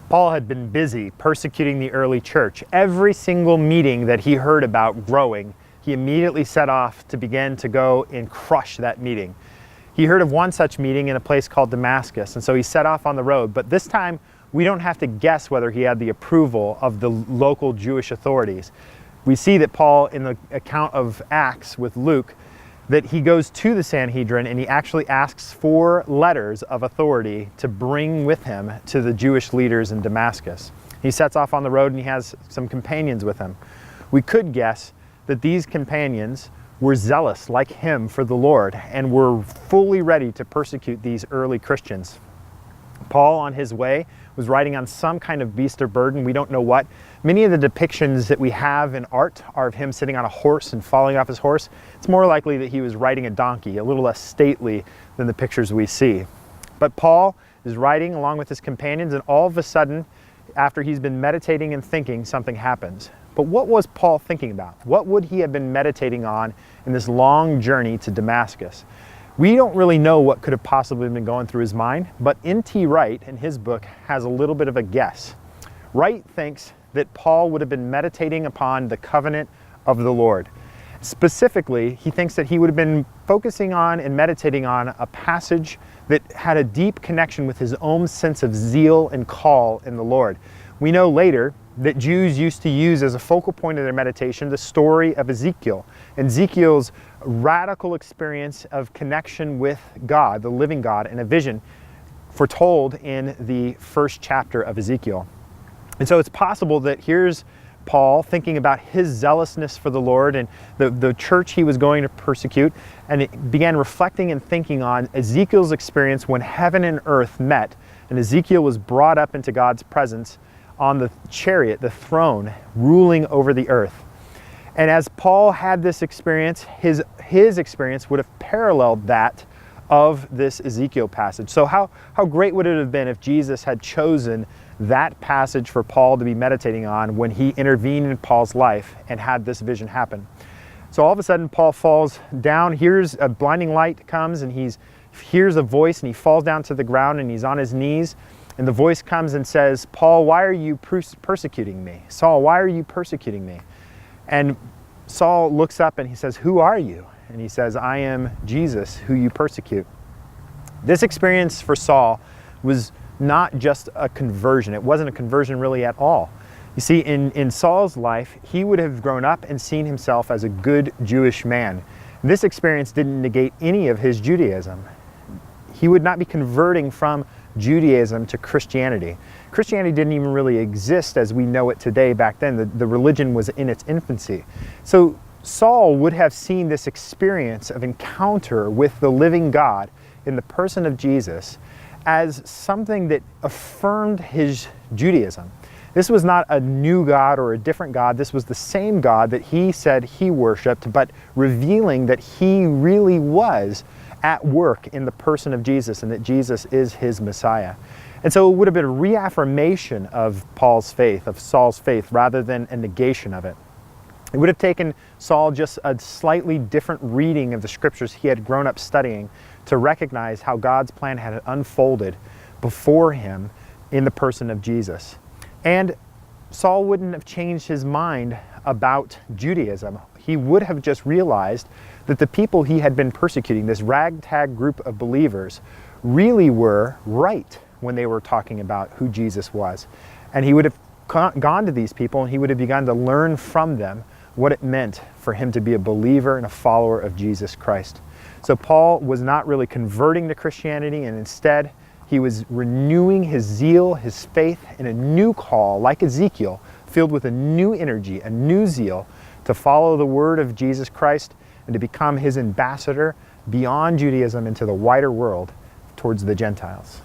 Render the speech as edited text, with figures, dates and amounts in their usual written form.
Paul had been busy persecuting the early church. Every single meeting that he heard about growing, he immediately set off to begin to go and crush that meeting. He heard of one such meeting in a place called Damascus, and so he set off on the road. But this time, we don't have to guess whether he had the approval of the local Jewish authorities. We see that Paul, in the account of Acts with Luke, that he goes to the Sanhedrin and he actually asks for letters of authority to bring with him to the Jewish leaders in Damascus. He sets off on the road and he has some companions with him. We could guess that these companions were zealous like him for the Lord and were fully ready to persecute these early Christians. Paul, on his way, was riding on some kind of beast of burden, we don't know what. Many of the depictions that we have in art are of him sitting on a horse and falling off his horse. It's more likely that he was riding a donkey, a little less stately than the pictures we see. But Paul is riding along with his companions, and all of a sudden, after he's been meditating and thinking, something happens. But what was Paul thinking about? What would he have been meditating on in this long journey to Damascus? We don't really know what could have possibly been going through his mind, but N.T. Wright, in his book, has a little bit of a guess. Wright thinks that Paul would have been meditating upon the covenant of the Lord. Specifically, he thinks that he would have been focusing on and meditating on a passage that had a deep connection with his own sense of zeal and call in the Lord. We know later that Jews used to use as a focal point of their meditation the story of Ezekiel. Ezekiel's radical experience of connection with God, the living God, and a vision foretold in the first chapter of Ezekiel. And so it's possible that here's Paul thinking about his zealousness for the Lord and the church he was going to persecute, and it began reflecting and thinking on Ezekiel's experience when heaven and earth met, and Ezekiel was brought up into God's presence on the chariot, the throne, ruling over the earth. And as Paul had this experience, his experience would have paralleled that of this Ezekiel passage. So how great would it have been if Jesus had chosen that passage for Paul to be meditating on when he intervened in Paul's life and had this vision happen. So all of a sudden Paul falls down, hears a blinding light comes, and he hears a voice, and he falls down to the ground and he's on his knees. And the voice comes and says, "Paul, why are you persecuting me? Saul, why are you persecuting me?" And Saul looks up and he says, "Who are you?" And he says, "I am Jesus, who you persecute." This experience for Saul was not just a conversion. It wasn't a conversion really at all. You see, in Saul's life, he would have grown up and seen himself as a good Jewish man. This experience didn't negate any of his Judaism. He would not be converting from Judaism to Christianity. Christianity didn't even really exist as we know it today back then. The religion was in its infancy. So Saul would have seen this experience of encounter with the living God in the person of Jesus as something that affirmed his Judaism. This was not a new God or a different God. This was the same God that he said he worshiped, but revealing that he really was at work in the person of Jesus and that Jesus is his Messiah. And so it would have been a reaffirmation of Paul's faith, of Saul's faith, rather than a negation of it. It would have taken Saul just a slightly different reading of the scriptures he had grown up studying to recognize how God's plan had unfolded before him in the person of Jesus. And Saul wouldn't have changed his mind about Judaism. He would have just realized that the people he had been persecuting, this ragtag group of believers, really were right when they were talking about who Jesus was. And he would have gone to these people and he would have begun to learn from them what it meant for him to be a believer and a follower of Jesus Christ. So Paul was not really converting to Christianity, and instead he was renewing his zeal, his faith in a new call, like Ezekiel, filled with a new energy, a new zeal to follow the word of Jesus Christ and to become his ambassador beyond Judaism into the wider world towards the Gentiles.